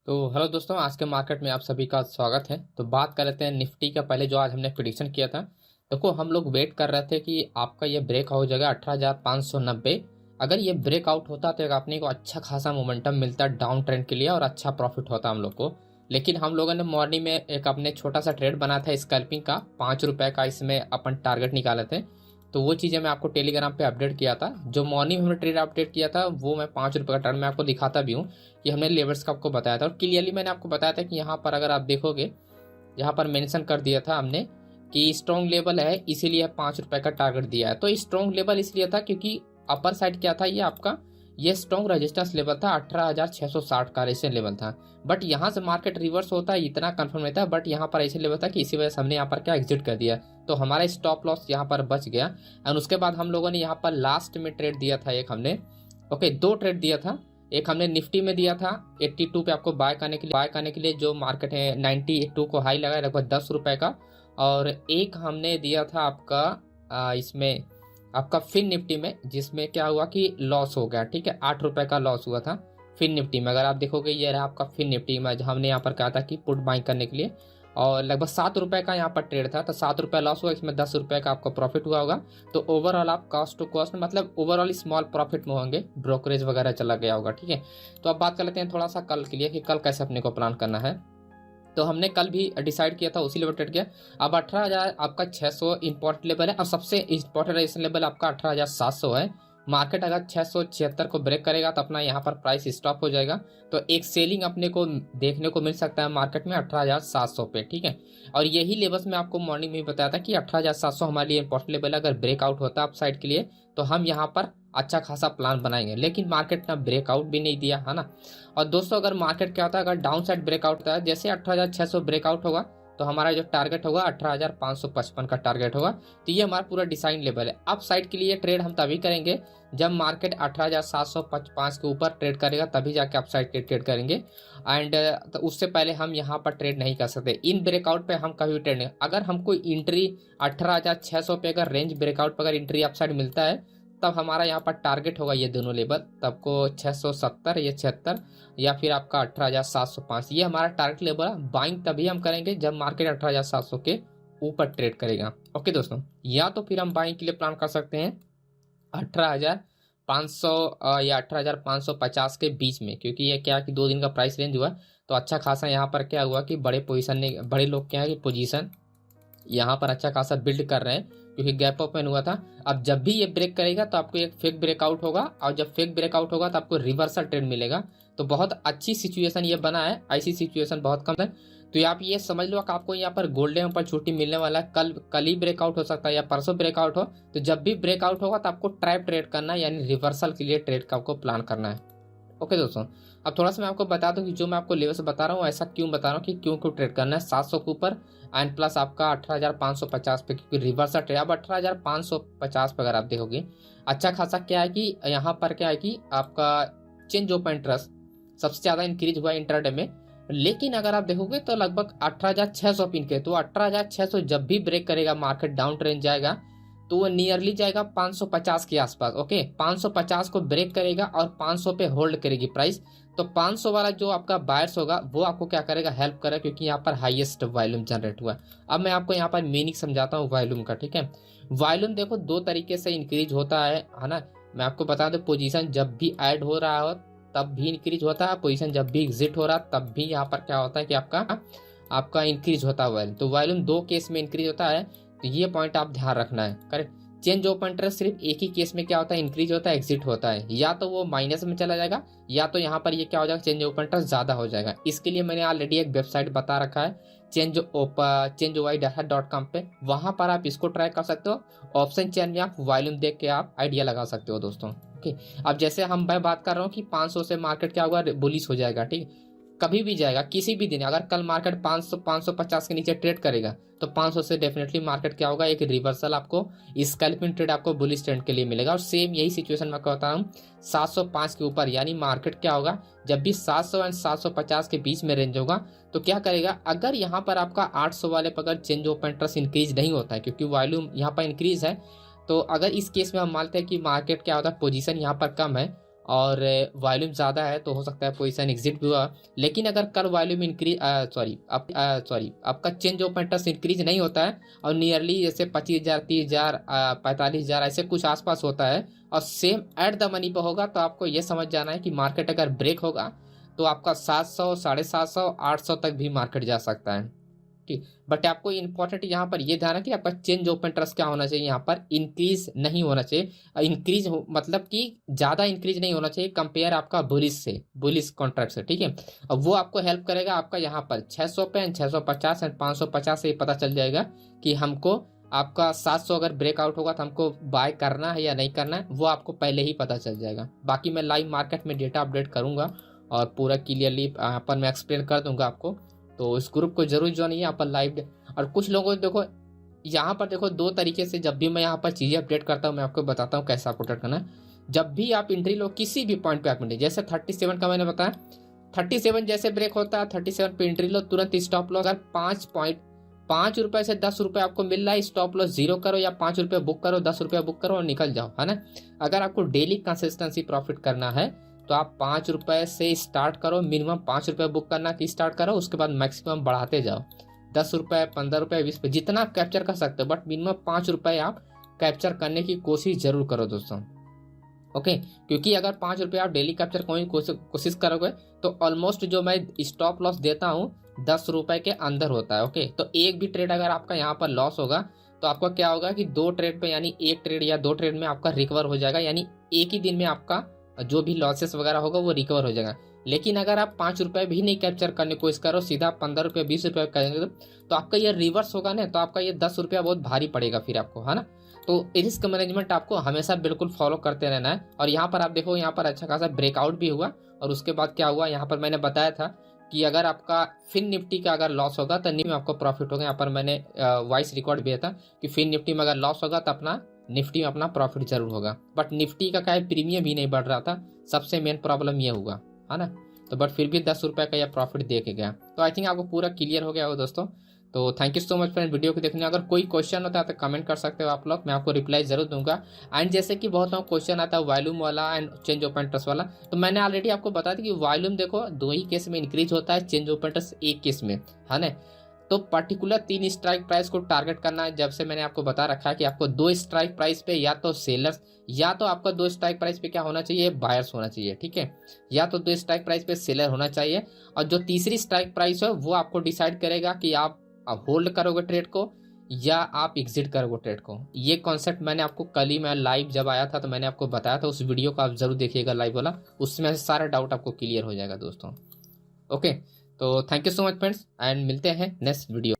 तो हेलो दोस्तों, आज के मार्केट में आप सभी का स्वागत है। तो बात कर लेते हैं निफ्टी का। पहले जो आज हमने प्रिडिक्शन किया था, देखो हम लोग वेट कर रहे थे कि आपका ये ब्रेक हो जाएगा 18,590। अगर ये ब्रेकआउट होता तो एक अपने को अच्छा खासा मोमेंटम मिलता डाउन ट्रेंड के लिए और अच्छा प्रॉफिट होता हम लोग को। लेकिन हम लोगों ने मॉर्निंग में एक अपने छोटा सा ट्रेड बनाया था स्कैल्पिंग का, ₹5 का इसमें अपन टारगेट निकाले थे। तो वो चीज़ें मैं आपको टेलीग्राम पे अपडेट किया था। जो मॉर्निंग में हमने ट्रेड अपडेट किया था वो मैं ₹5 का टारगेट मैं आपको दिखाता भी हूँ कि हमने लेवल्स का आपको बताया था। और क्लियरली मैंने आपको बताया था कि यहाँ पर अगर आप देखोगे, यहाँ पर मेंशन कर दिया था हमने कि स्ट्रॉन्ग लेवल है, इसीलिए ₹5 का टारगेट दिया है। तो स्ट्रॉन्ग लेवल इसलिए था क्योंकि अपर साइड क्या था, ये आपका ये स्ट्रॉन्ग रेजिस्टेंस लेवल था 18,660 का रेजिस्टेंस लेवल था। बट यहाँ से मार्केट रिवर्स होता है इतना कंफर्म नहीं था, बट यहाँ पर ऐसे लेवल था कि इसी वजह से हमने यहाँ पर क्या एग्जिट कर दिया। तो हमारा स्टॉप लॉस यहाँ पर बच गया। एंड उसके बाद हम लोगों ने यहाँ पर लास्ट में ट्रेड दिया था एक हमने, ओके, दो ट्रेड दिया था। एक हमने निफ्टी में दिया था 82 पे आपको बाय करने के लिए जो मार्केट है 92 को हाई लगा लगभग ₹10 का। और एक हमने दिया था आपका इसमें आपका फिन निफ्टी में, जिसमें क्या हुआ कि लॉस हो गया। ठीक है, ₹8 का लॉस हुआ था फिन निफ्टी में। अगर आप देखोगे ये रहा आपका फिन निफ्टी में, हमने यहाँ पर कहा था कि पुट बाइंग करने के लिए, और लगभग ₹7 का यहाँ पर ट्रेड था। तो ₹7 लॉस हुआ, इसमें ₹10 का आपको प्रॉफिट हुआ होगा। तो ओवरऑल आप कॉस्ट टू कॉस्ट मतलब ओवरऑल स्मॉल प्रॉफिट में होंगे, ब्रोकरेज वगैरह चला गया होगा। ठीक है, तो अब बात कर लेते हैं थोड़ा सा कल के लिए कि कल कैसे अपने को प्लान करना है। तो हमने कल भी डिसाइड किया था, उसी लेवल ट्रेड किया। अब 18,000 आपका 600 इंपॉर्टेंट लेवल है और सबसे इंपॉर्टेंट रेजिस्टेंस लेवल आपका 18,700 है। मार्केट अगर 676 को ब्रेक करेगा तो अपना यहाँ पर प्राइस स्टॉप हो जाएगा। तो एक सेलिंग अपने को देखने को मिल सकता है मार्केट में 18,700 पे। ठीक है, और यही लेवल्स मैं आपको मॉर्निंग में ही बताया था कि 18,700 हमारे लिए इंपॉर्टेंट लेवल है। अगर ब्रेकआउट होता है अप साइड के लिए तो हम यहाँ पर अच्छा खासा प्लान बनाएंगे। लेकिन मार्केट ने ब्रेकआउट भी नहीं दिया है ना। और दोस्तों अगर मार्केट क्या होता है, अगर डाउन साइड ब्रेकआउट होता है, जैसे 18,600 ब्रेकआउट होगा तो हमारा जो टारगेट होगा 18,555 का टारगेट होगा। तो ये हमारा पूरा डिसाइन लेवल है। अप साइड के लिए ट्रेड हम तभी करेंगे जब मार्केट 18,755 के ऊपर ट्रेड करेगा, तभी जाके अप साइड के ट्रेड करेंगे। एंड तो उससे पहले हम यहाँ पर ट्रेड नहीं कर सकते। इन ब्रेकआउट पे हम कभी भी ट्रेड नहीं, अगर हमको एंट्री 18,600 पे अगर रेंज ब्रेकआउट पर अगर एंट्री अप साइड मिलता है तब हमारा यहाँ पर टारगेट होगा ये दोनों लेवल, तब को 670 या 76 या फिर आपका 18,705, ये हमारा टारगेट लेवल है। बाइंग तभी हम करेंगे जब मार्केट 18,700 के ऊपर ट्रेड करेगा। ओके दोस्तों, या तो फिर हम बाइंग के लिए प्लान कर सकते हैं 18,500 या 18,550 के बीच में, क्योंकि ये क्या कि 2 दिन का प्राइस रेंज हुआ। तो अच्छा खासा यहाँ पर क्या हुआ कि बड़े पोजीशन ने बड़े लोग क्या है कि पोजीशन यहाँ पर अच्छा खासा बिल्ड कर रहे हैं, क्योंकि गैप ओपन हुआ था। अब जब भी ये ब्रेक करेगा तो आपको एक फेक ब्रेकआउट होगा, और जब फेक ब्रेकआउट होगा तो आपको रिवर्सल ट्रेंड मिलेगा। तो बहुत अच्छी सिचुएशन ये बना है, ऐसी सिचुएशन बहुत कम है। तो आप ये समझ लो कि आपको यहाँ पर गोल्डन पर छुट्टी मिलने वाला है। कल ही ब्रेकआउट हो सकता है या परसों ब्रेकआउट हो। तो जब भी ब्रेकआउट होगा तो आपको ट्रैप ट्रेड करना है, यानी रिवर्सल के लिए ट्रेड का आपको प्लान करना है। ओके दोस्तों, अब थोड़ा सा मैं आपको बता दूं कि जो मैं आपको लेवल से बता रहा हूँ ऐसा क्यों बता रहा हूँ कि क्यों क्यों ट्रेड करना है 700 के ऊपर एंड प्लस आपका 18,550 पे, क्योंकि रिवर्सल ट्रेड। अब 18,550 पे अगर आप देखोगे अच्छा खासा क्या है कि यहाँ पर क्या है कि आपका चेंज ऑफ इंटरेस्ट सबसे ज़्यादा इंक्रीज हुआ इंटरडे में। लेकिन अगर आप देखोगे तो लगभग 18,600 पिन के, तो 18,600 जब भी ब्रेक करेगा मार्केट डाउन ट्रेंड जाएगा तो वो नियरली जाएगा 550 के आसपास। ओके, 550 को ब्रेक करेगा और 500 पे होल्ड करेगी प्राइस। तो 500 वाला जो आपका बायर्स होगा वो आपको क्या करेगा, हेल्प करेगा, क्योंकि यहाँ पर हाईएस्ट वॉल्यूम जनरेट हुआ। अब मैं आपको यहाँ पर मीनिंग समझाता हूँ वॉल्यूम का। ठीक है, वॉल्यूम देखो दो तरीके से इंक्रीज होता है ना। मैं आपको बता दूं, पोजीशन जब भी ऐड हो रहा हो तब भी इंक्रीज होता है, पोजीशन जब भी एग्जिट हो रहा तब भी यहाँ पर क्या होता है कि आपका इंक्रीज होता है वॉल्यूम। तो वॉल्यूम दो केस में इंक्रीज होता है, तो ये पॉइंट आप ध्यान रखना है। करेक्ट, चेंज ऑफ इंटरेस्ट सिर्फ एक ही केस में क्या होता है, इंक्रीज होता है, एग्जिट होता है। या तो वो माइनस में चला जाएगा या तो यहाँ पर ये क्या हो जाएगा, चेंज ऑफ इंटरेस्ट ज्यादा हो जाएगा। इसके लिए मैंने ऑलरेडी एक वेबसाइट बता रखा है changeoidata.com पे, वहां पर आप इसको ट्राई कर सकते हो। ऑप्शन चेन में आप वॉल्यूम देख के आप आइडिया लगा सकते हो दोस्तों। ओके, अब जैसे मैं बात कर रहा हूँ कि 500 से मार्केट क्या होगा, बुलिश हो जाएगा। ठीक, कभी भी जाएगा किसी भी दिन। अगर कल मार्केट 500 550 के नीचे ट्रेड करेगा तो 500 से डेफिनेटली मार्केट क्या होगा, एक रिवर्सल आपको स्कैल्पिंग ट्रेड आपको बुलिश ट्रेंड के लिए मिलेगा। और सेम यही सिचुएशन मैं कहता हूँ 705 के ऊपर, यानी मार्केट क्या होगा, जब भी 700 एंड 750 के बीच में रेंज होगा तो क्या करेगा, अगर यहाँ पर आपका 800 वाले पर अगर चेंज ऑफ इंटरेस्ट इंक्रीज नहीं होता है, क्योंकि वॉल्यूम यहाँ पर इंक्रीज है, तो अगर इस केस में हम मानते हैं कि मार्केट क्या होता है, पोजीशन यहाँ पर कम है और वॉल्यूम ज़्यादा है तो हो सकता है पोजीशन एग्जिट भी हुआ। लेकिन अगर कल वॉल्यूम इंक्रीज आपका चेंज ऑफ इंटरेस्ट इंक्रीज नहीं होता है और नियरली जैसे 25,000 30,000 45,000 ऐसे कुछ आसपास होता है और सेम एट द मनी पे होगा, तो आपको ये समझ जाना है कि मार्केट अगर ब्रेक होगा तो आपका 700 750 800 तक भी मार्केट जा सकता है। ठीक, बट आपको इंपॉर्टेंट यहाँ पर ये ध्यान है कि आपका चेंज ऑफ इंटरेस्ट क्या होना चाहिए, यहाँ पर इंक्रीज नहीं होना चाहिए। इंक्रीज मतलब कि ज़्यादा इंक्रीज नहीं होना चाहिए कंपेयर आपका बुलिश कॉन्ट्रैक्ट से। ठीक है, अब वो आपको हेल्प करेगा। आपका यहाँ पर 600 पे 650 एंड 550 से पता चल जाएगा कि हमको आपका 700 अगर ब्रेकआउट होगा तो हमको बाय करना है या नहीं करना है, वो आपको पहले ही पता चल जाएगा। बाकी मैं लाइव मार्केट में डेटा अपडेट करूंगा और पूरा क्लियरली यहाँ पर मैं एक्सप्लेन कर दूंगा आपको, तो इस ग्रुप को जरूर ज्वाइन यहाँ पर लाइव। और कुछ लोगों को देखो यहाँ पर देखो 2 तरीके से जब भी मैं यहाँ पर चीज़ें अपडेट करता हूँ मैं आपको बताता हूँ कैसे आपको अपडेट करना है। जब भी आप एंट्री लो किसी भी पॉइंट पे आप एंट्री, जैसे 37 का मैंने बताया 37 जैसे ब्रेक होता है 37 पे एंट्री लो, तुरंत स्टॉप लॉस। अगर 5 रुपए से 10 रुपए आपको मिल रहा है स्टॉप लॉस 0 करो या 5 रुपए बुक करो, 10 रुपए बुक करो और निकल जाओ, है ना। अगर आपको डेली कंसिस्टेंसी प्रॉफिट करना है तो आप 5 रुपए से स्टार्ट करो, मिनिमम 5 रुपए बुक करना की स्टार्ट करो, उसके बाद मैक्सिमम बढ़ाते जाओ 10 रुपए 15 रुपए 20 रुपए जितना आप कैप्चर कर सकते हो, बट मिनिमम 5 रुपए आप कैप्चर करने की कोशिश जरूर करो दोस्तों। ओके, क्योंकि अगर 5 रुपये आप डेली कैप्चर करने की कोशिश करोगे तो ऑलमोस्ट जो मैं स्टॉप लॉस देता हूँ 10 रुपए के अंदर होता है। ओके, तो एक भी ट्रेड अगर आपका यहाँ पर लॉस होगा तो आपका क्या होगा कि 2 ट्रेड पे यानी 1 ट्रेड या 2 ट्रेड में आपका रिकवर हो जाएगा, यानी एक ही दिन में आपका जो भी लॉसेस वगैरह होगा वो रिकवर हो जाएगा। लेकिन अगर आप 5 रुपये भी नहीं कैप्चर करने की कोशिश करो, सीधा 15 रुपये 20 रुपये करेंगे तो आपका ये रिवर्स होगा ना, तो आपका ये 10 रुपया बहुत भारी पड़ेगा फिर आपको, है ना। तो रिस्क मैनेजमेंट आपको हमेशा बिल्कुल फॉलो करते रहना है। और यहाँ पर आप देखो यहाँ पर अच्छा खासा ब्रेकआउट भी हुआ और उसके बाद क्या हुआ, यहाँ पर मैंने बताया था कि अगर आपका फिन निफ्टी का अगर लॉस होगा तो निफ्टी में आपको प्रॉफिट होगा। यहाँ पर मैंने वॉइस रिकॉर्ड दिया था कि फिन निफ्टी में अगर लॉस होगा तो अपना निफ्टी में अपना प्रॉफिट जरूर होगा, बट निफ्टी का क्या है प्रीमियम भी नहीं बढ़ रहा था, सबसे मेन प्रॉब्लम ये हुआ, है ना। तो बट फिर भी 10 रुपये का यह प्रॉफिट दे के गया। तो आई थिंक आपको पूरा क्लियर हो गया हो दोस्तों। तो thank you so much friend video को देखने। अगर कोई क्वेश्चन होता है तो कमेंट कर सकते हो आप लोग, मैं आपको रिप्लाई जरूर दूंगा। एंड जैसे कि बहुत लोगों क्वेश्चन आता है वॉल्यूम वाला एंड चेंज ऑफ इंटरेस्ट वाला, तो मैंने ऑलरेडी आपको बता दिया कि वॉल्यूम देखो 2 ही केस में इंक्रीज होता है, चेंज ऑफ इंटरेस्ट एक केस में, है ना। तो पर्टिकुलर 3 स्ट्राइक प्राइस को टारगेट करना है। जब से मैंने आपको बता रखा है कि आपको 2 स्ट्राइक प्राइस पे या तो सेलर्स या तो आपका 2 स्ट्राइक प्राइस पे क्या होना चाहिए, बायर्स होना चाहिए, ठीक है, या तो 2 स्ट्राइक प्राइस पे सेलर होना चाहिए। और जो तीसरी स्ट्राइक प्राइस है वो आपको डिसाइड करेगा कि आप होल्ड करोगे ट्रेड को या आप एग्जिट करोगे ट्रेड को। ये कॉन्सेप्ट मैंने आपको कल ही मैं लाइव जब आया था तो मैंने आपको बताया था, उस वीडियो को आप जरूर देखिएगा लाइव वाला, उसमें सारा डाउट आपको क्लियर हो जाएगा दोस्तों। ओके, तो thank you so much friends and मिलते हैं नेक्स्ट वीडियो।